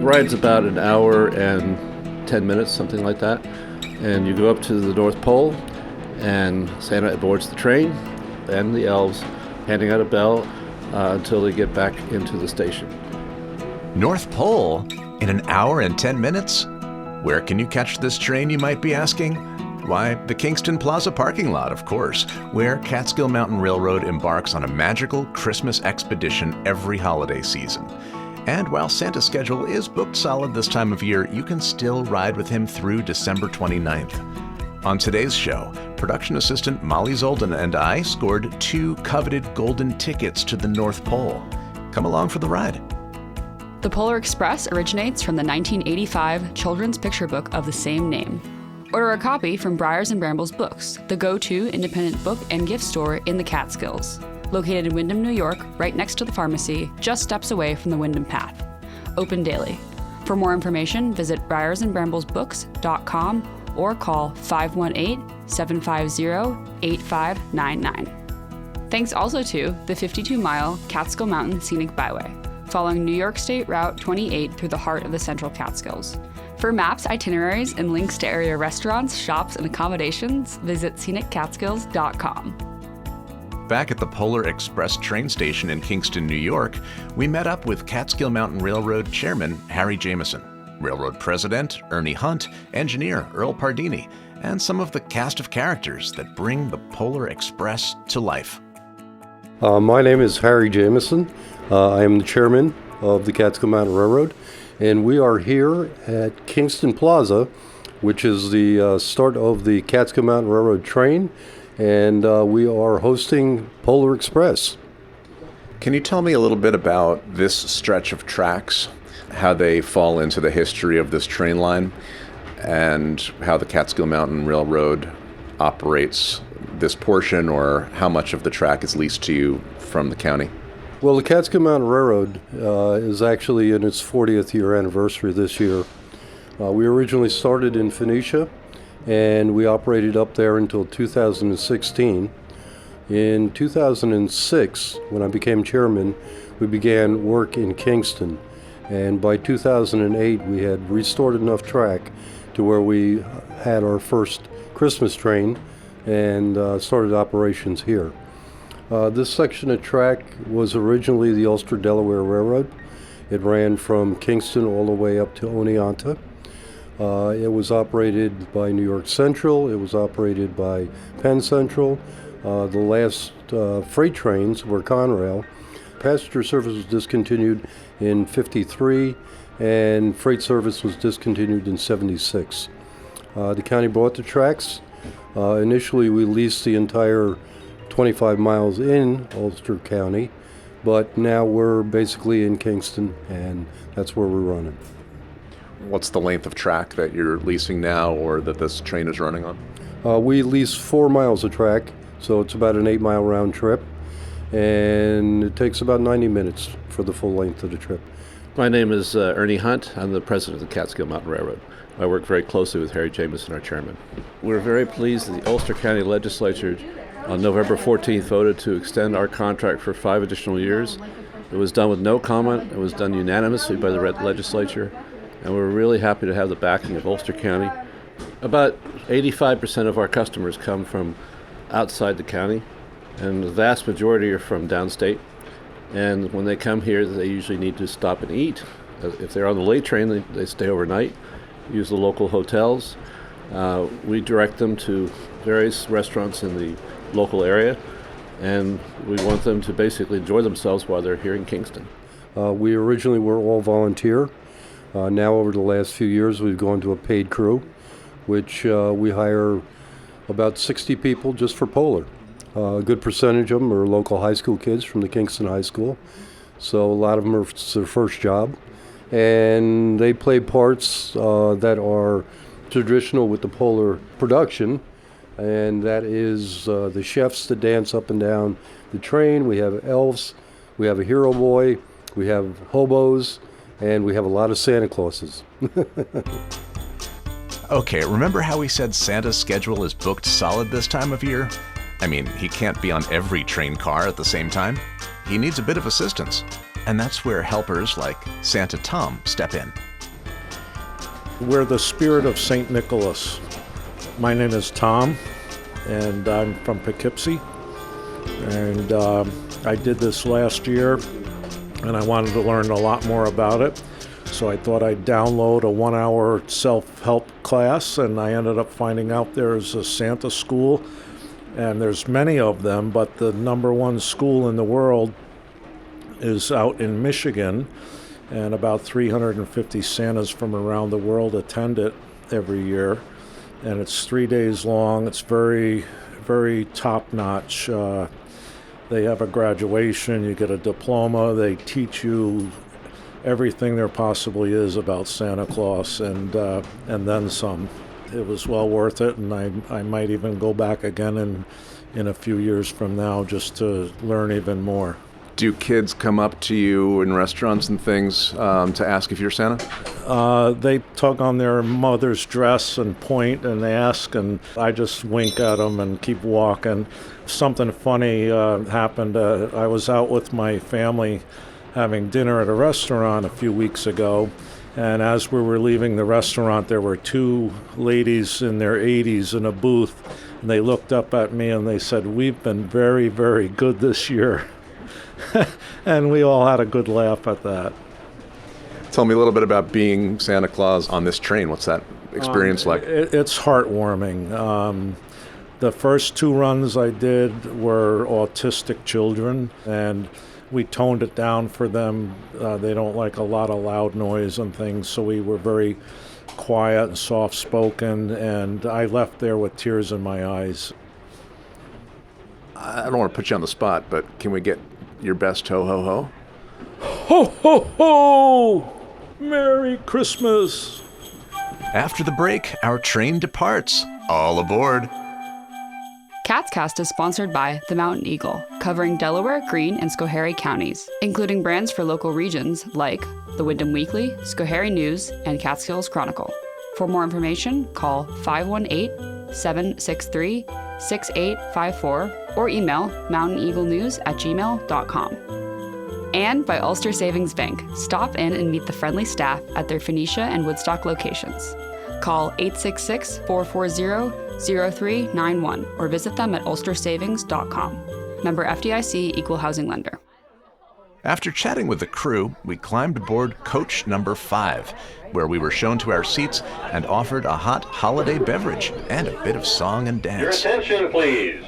ride's about an hour and 10 minutes, something like that. And you go up to the North Pole, and Santa boards the train, and the elves handing out a bell until they get back into the station. North Pole in an hour and 10 minutes? Where can you catch this train, you might be asking? Why, the Kingston Plaza parking lot, of course, where Catskill Mountain Railroad embarks on a magical Christmas expedition every holiday season. And while Santa's schedule is booked solid this time of year, you can still ride with him through December 29th. On today's show, production assistant Molly Zolden and I scored 2 coveted golden tickets to the North Pole. Come along for the ride. The Polar Express originates from the 1985 children's picture book of the same name. Order a copy from Briars and Brambles Books, the go-to independent book and gift store in the Catskills. Located in Windham, New York, right next to the pharmacy, just steps away from the Windham Path. Open daily. For more information, visit briarsandbramblesbooks.com or call 518-750-8599. Thanks also to the 52-mile Catskill Mountain Scenic Byway, following New York State Route 28 through the heart of the Central Catskills. For maps, itineraries, and links to area restaurants, shops, and accommodations, visit sceniccatskills.com. Back at the Polar Express train station in Kingston, New York, we met up with Catskill Mountain Railroad Chairman Harry Jameson, Railroad President Ernie Hunt, Engineer Earl Pardini, and some of the cast of characters that bring the Polar Express to life. My name is Harry Jameson. I am the Chairman of the Catskill Mountain Railroad, and we are here at Kingston Plaza, which is the start of the Catskill Mountain Railroad train, and we are hosting Polar Express. Can you tell me a little bit about this stretch of tracks, how they fall into the history of this train line, and how the Catskill Mountain Railroad operates this portion, or how much of the track is leased to you from the county? Well, the Catskill Mountain Railroad is actually in its 40th year anniversary this year. We originally started in Phoenicia, and we operated up there until 2016. In 2006, when I became chairman, we began work in Kingston, and by 2008 we had restored enough track to where we had our first Christmas train and started operations here. This section of track was originally the Ulster-Delaware Railroad. It ran from Kingston all the way up to Oneonta. It was operated by New York Central. It was operated by Penn Central. The last freight trains were Conrail. Passenger service was discontinued in '53, and freight service was discontinued in '76. The county bought the tracks. Initially, we leased the entire 25 miles in Ulster County, but now we're basically in Kingston, and that's where we're running. What's the length of track that you're leasing now, or that this train is running on? We lease 4 miles of track, so it's about an 8-mile round trip, and it takes about 90 minutes for the full length of the trip. My name is Ernie Hunt. I'm the president of the Catskill Mountain Railroad. I work very closely with Harry Jameson, our chairman. We're very pleased that the Ulster County Legislature on November 14th voted to extend our contract for 5 additional years. It was done with no comment. It was done unanimously by the legislature, and we're really happy to have the backing of Ulster County. About 85% of our customers come from outside the county, and the vast majority are from downstate. And when they come here, they usually need to stop and eat. If they're on the late train, they stay overnight, use the local hotels. We direct them to various restaurants in the local area, and we want them to basically enjoy themselves while they're here in Kingston. We originally were all volunteer. Now over the last few years we've gone to a paid crew, which we hire about 60 people just for Polar. A good percentage of them are local high school kids from the Kingston High School, so a lot of them it's their first job, and they play parts that are traditional with the Polar production, and that is the chefs that dance up and down the train. We have elves, we have a hero boy, we have hobos, and we have a lot of Santa Clauses. Okay, remember how we said Santa's schedule is booked solid this time of year? I mean, he can't be on every train car at the same time. He needs a bit of assistance. And that's where helpers like Santa Tom step in. We're the spirit of St. Nicholas. My name is Tom, and I'm from Poughkeepsie. And I did this last year, and I wanted to learn a lot more about it. So I thought I'd download a 1-hour self-help class, and I ended up finding out there's a Santa school, and there's many of them, but the number one school in the world is out in Michigan, and about 350 Santas from around the world attend it every year. And it's 3 days long. It's very, very top-notch. They have a graduation, you get a diploma, they teach you everything there possibly is about Santa Claus, and then some. It was well worth it, and I might even go back again in a few years from now just to learn even more. Do kids come up to you in restaurants and things to ask if you're Santa? They tug on their mother's dress and point, and they ask, and I just wink at them and keep walking. Something funny happened. I was out with my family having dinner at a restaurant a few weeks ago, and as we were leaving the restaurant, there were two ladies in their 80s in a booth, and they looked up at me and they said, "We've been very, very good this year." And we all had a good laugh at that. Tell me a little bit about being Santa Claus on this train. What's that experience like? It's heartwarming. The first 2 runs I did were autistic children, and we toned it down for them. They don't like a lot of loud noise and things, so we were very quiet and soft-spoken, and I left there with tears in my eyes. I don't want to put you on the spot, but can we get your best ho-ho-ho? Ho-ho-ho! Merry Christmas! After the break, our train departs. All aboard. Kaatscast is sponsored by the Mountain Eagle, covering Delaware, Greene, and Schoharie counties, including brands for local regions like the Wyndham Weekly, Schoharie News, and Catskills Chronicle. For more information, call 518-763-6854 or email mountaineaglenews@gmail.com. And by Ulster Savings Bank. Stop in and meet the friendly staff at their Phoenicia and Woodstock locations. Call 866-440-0391 or visit them at ulstersavings.com. Member FDIC, Equal Housing Lender. After chatting with the crew, we climbed aboard coach number 5, where we were shown to our seats and offered a hot holiday beverage and a bit of song and dance. Your attention, please.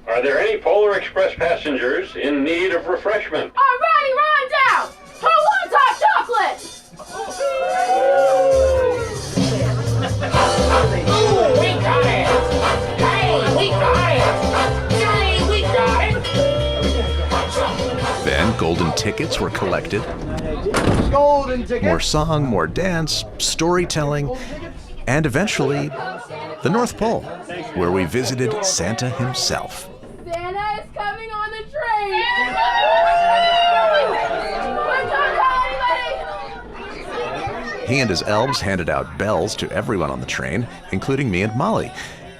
Are there any Polar Express passengers in need of refreshment? Alrighty, run down! Who wants hot chocolate? We got it! Hey, we got it! Hey, we got it! Then golden tickets were collected. More song, more dance, storytelling, and eventually the North Pole, where we visited Santa himself. Santa is coming on the train! He and his elves handed out bells to everyone on the train, including me and Molly.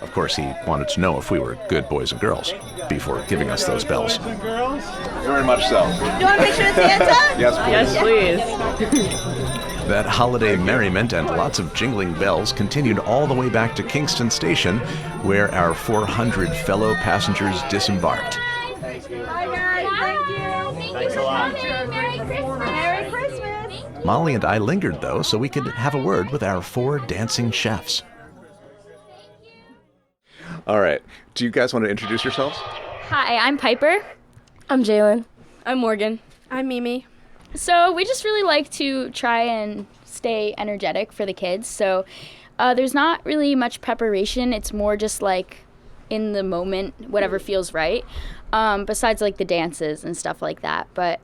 Of course, he wanted to know if we were good boys and girls before giving us those bells. Very much so. You want a picture of Santa? Yes, please. Yes, please. That holiday merriment and lots of jingling bells continued all the way back to Kingston Station, where our 400 fellow passengers disembarked. Bye, guys. Thank you. Thanks a lot. Merry Christmas. Merry Christmas. Molly and I lingered, though, so we could have a word with our 4 dancing chefs. All right. Do you guys want to introduce yourselves? Hi, I'm Piper. I'm Jalen. I'm Morgan. I'm Mimi. So we just really like to try and stay energetic for the kids. So there's not really much preparation. It's more just like in the moment, whatever feels right. Besides like the dances and stuff like that. But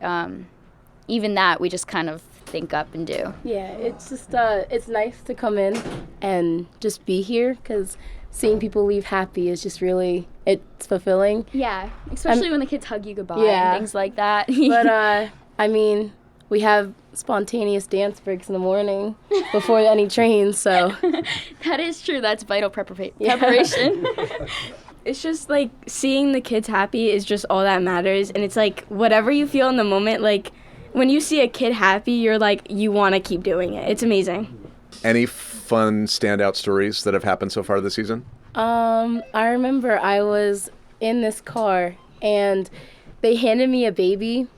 even that, we just kind of think up and do. Yeah, it's just it's nice to come in and just be here because seeing people leave happy is just really, it's fulfilling. Yeah, especially when the kids hug you goodbye Yeah. and things like that. But I mean, we have spontaneous dance breaks in the morning before any trains, so. That is true. That's vital preparation. It's just like seeing the kids happy is just all that matters. And it's like whatever you feel in the moment, like when you see a kid happy, you're like, you want to keep doing it. It's amazing. Any fun standout stories that have happened so far this season? I remember I was in this car and they handed me a baby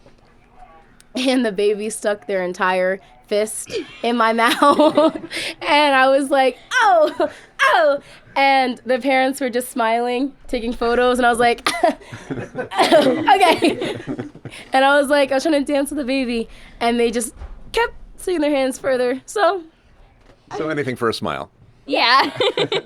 and the baby stuck their entire fist in my mouth. And I was like, oh, oh. And the parents were just smiling, taking photos. And I was like, okay. And I was trying to dance with the baby. And they just kept sticking their hands further. So anything for a smile. yeah.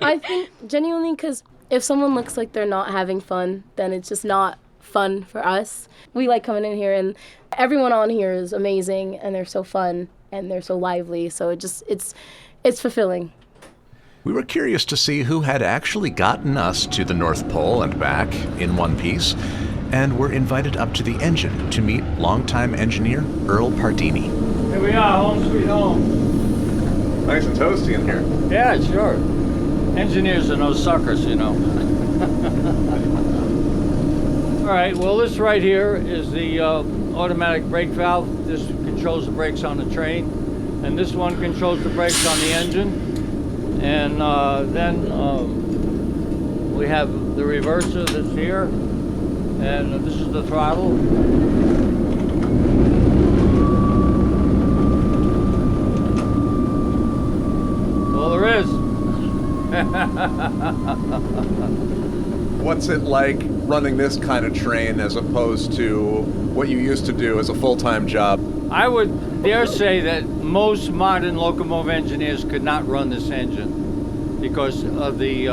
I think genuinely because if someone looks like they're not having fun, then it's just not fun for us. We like coming in here and everyone on here is amazing and they're so fun and they're so lively. So it's fulfilling. We were curious to see who had actually gotten us to the North Pole and back in one piece, and were invited up to the engine to meet longtime engineer Earl Pardini. Here we are, home sweet home. Nice and toasty in here. Yeah, sure. Engineers are no suckers, you know. All right, well, this right here is the automatic brake valve. This controls the brakes on the train, and this one controls the brakes on the engine. And then we have the reverser that's here, and this is the throttle. All there is. What's it like running this kind of train as opposed to what you used to do as a full-time job? I would dare say that most modern locomotive engineers could not run this engine because of the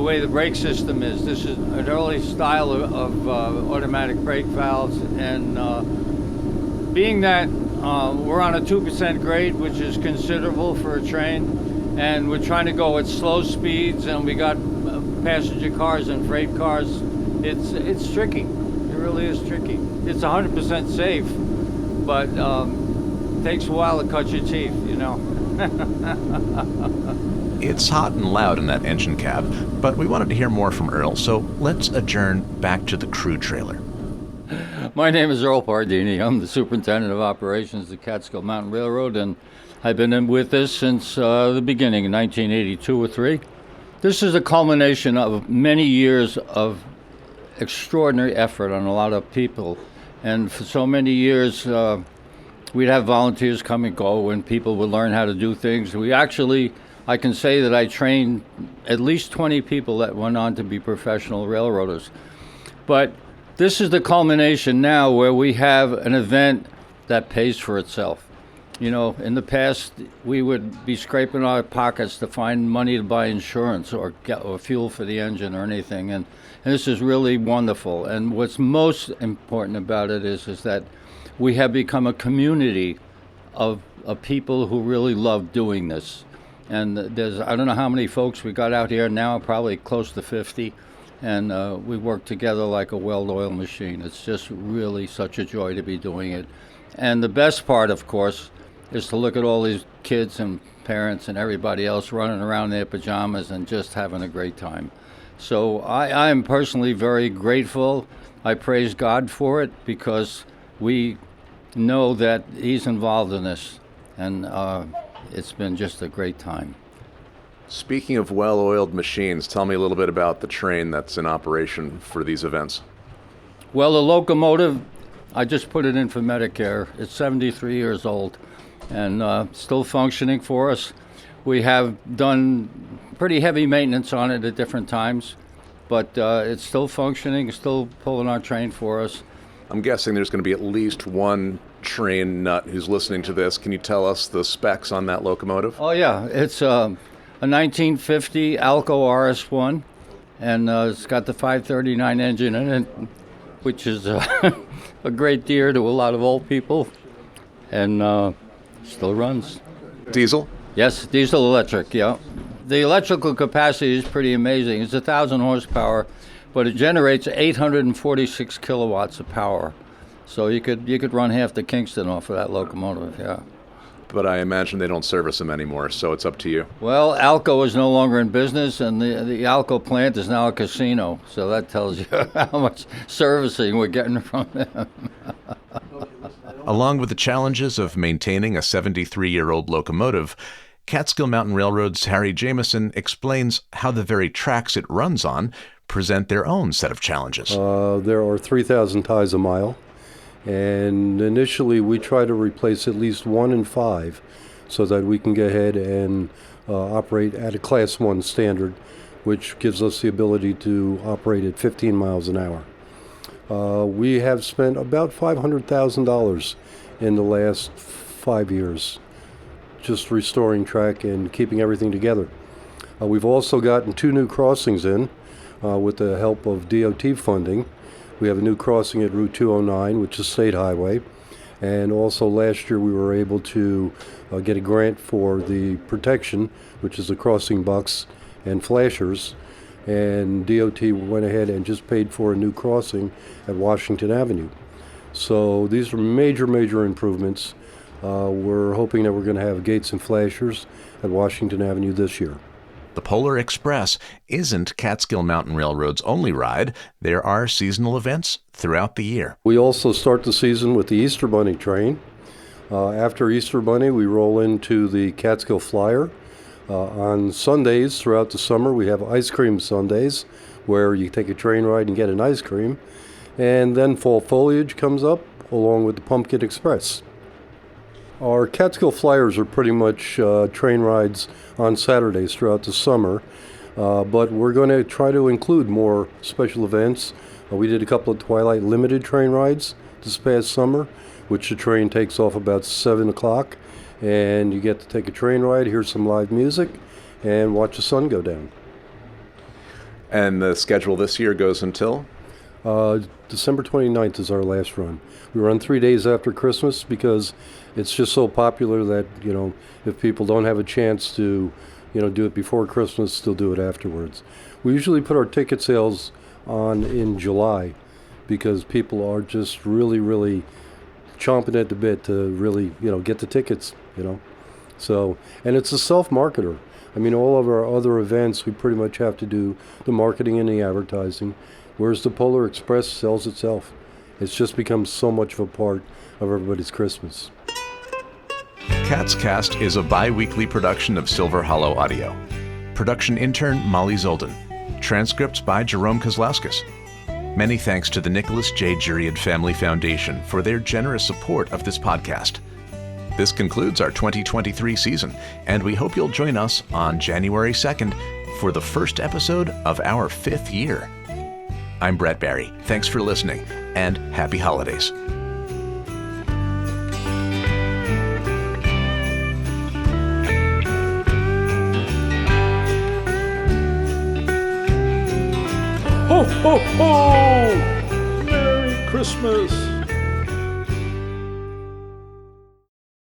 way the brake system is. This is an early style of automatic brake valves, and being that we're on a 2% grade, which is considerable for a train, and we're trying to go at slow speeds, and we got passenger cars and freight cars, it's tricky. It really is tricky. It's 100% safe, but it takes a while to cut your teeth, you know. It's hot and loud in that engine cab, but we wanted to hear more from Earl, so let's adjourn back to the crew trailer. My name is Earl Pardini. I'm the superintendent of operations of the Catskill Mountain Railroad, and I've been with this since the beginning in 1982 or 3. This is a culmination of many years of extraordinary effort on a lot of people, and for so many years we'd have volunteers come and go and people would learn how to do things. I can say that I trained at least 20 people that went on to be professional railroaders. But this is the culmination now where we have an event that pays for itself. You know, in the past, we would be scraping our pockets to find money to buy insurance or fuel for the engine or anything. And this is really wonderful. And what's most important about it is that we have become a community of people who really love doing this. And I don't know how many folks we got out here now, probably close to 50. And we work together like a well-oiled machine. It's just really such a joy to be doing it. And the best part, of course, is to look at all these kids and parents and everybody else running around in their pajamas and just having a great time. So I am personally very grateful. I praise God for it because we know that He's involved in this. And it's been just a great time. Speaking of well-oiled machines, tell me a little bit about the train that's in operation for these events. Well, the locomotive, I just put it in for Medicare. It's 73 years old and still functioning for us. We have done pretty heavy maintenance on it at different times, but it's still functioning, still pulling our train for us. I'm guessing there's going to be at least one train nut who's listening to this. Can you tell us the specs on that locomotive? Oh, yeah. It's a 1950 Alco RS1, and it's got the 539 engine in it, which is a great dear to a lot of old people, and still runs. Diesel? Yes, diesel electric, yeah. The electrical capacity is pretty amazing. It's 1,000 horsepower, but it generates 846 kilowatts of power. So you could run half the Kingston off of that locomotive, yeah. But I imagine they don't service them anymore, so it's up to you. Well, Alco is no longer in business, and the Alco plant is now a casino. So that tells you how much servicing we're getting from them. Along with the challenges of maintaining a 73-year-old locomotive Catskill Mountain Railroad's Harry Jameson explains how the very tracks it runs on present their own set of challenges. There are 3,000 ties a mile, and initially we try to replace at least 1 in 5 so that we can go ahead and operate at a Class 1 standard, which gives us the ability to operate at 15 miles an hour. We have spent about $500,000 in the last 5 years just restoring track and keeping everything together. We've also gotten 2 new crossings in with the help of DOT funding. We have a new crossing at Route 209, which is State Highway. And also last year we were able to get a grant for the protection, which is the crossing bucks and flashers. And DOT went ahead and just paid for a new crossing at Washington Avenue. So these are major, major improvements. We're hoping that we're going to have gates and flashers at Washington Avenue this year. The Polar Express isn't Catskill Mountain Railroad's only ride. There are seasonal events throughout the year. We also start the season with the Easter Bunny train. After Easter Bunny, we roll into the Catskill Flyer. On Sundays throughout the summer, we have ice cream Sundays, where you take a train ride and get an ice cream. And then fall foliage comes up along with the Pumpkin Express. Our Catskill Flyers are pretty much train rides on Saturdays throughout the summer, but we're going to try to include more special events. We did a couple of Twilight Limited train rides this past summer, which the train takes off about 7 o'clock, and you get to take a train ride, hear some live music, and watch the sun go down. And the schedule this year goes until? December 29th is our last run. We run 3 days after Christmas because it's just so popular that, if people don't have a chance to, do it before Christmas, they'll do it afterwards. We usually put our ticket sales on in July because people are just really, really chomping at the bit to really, get the tickets, So, and it's a self-marketer. I mean, all of our other events, we pretty much have to do the marketing and the advertising, whereas the Polar Express sells itself. It's just become so much of a part of everybody's Christmas. Kaatscast is a bi-weekly production of Silver Hollow Audio. Production intern Molly Zolden. Transcripts by Jerome Kozlauskas. Many thanks to the Nicholas J. Juried Family Foundation for their generous support of this podcast. This concludes our 2023 season, and we hope you'll join us on January 2nd for the first episode of our 5th year. I'm Brett Barry. Thanks for listening, and happy holidays. Ho, ho, ho! Merry Christmas!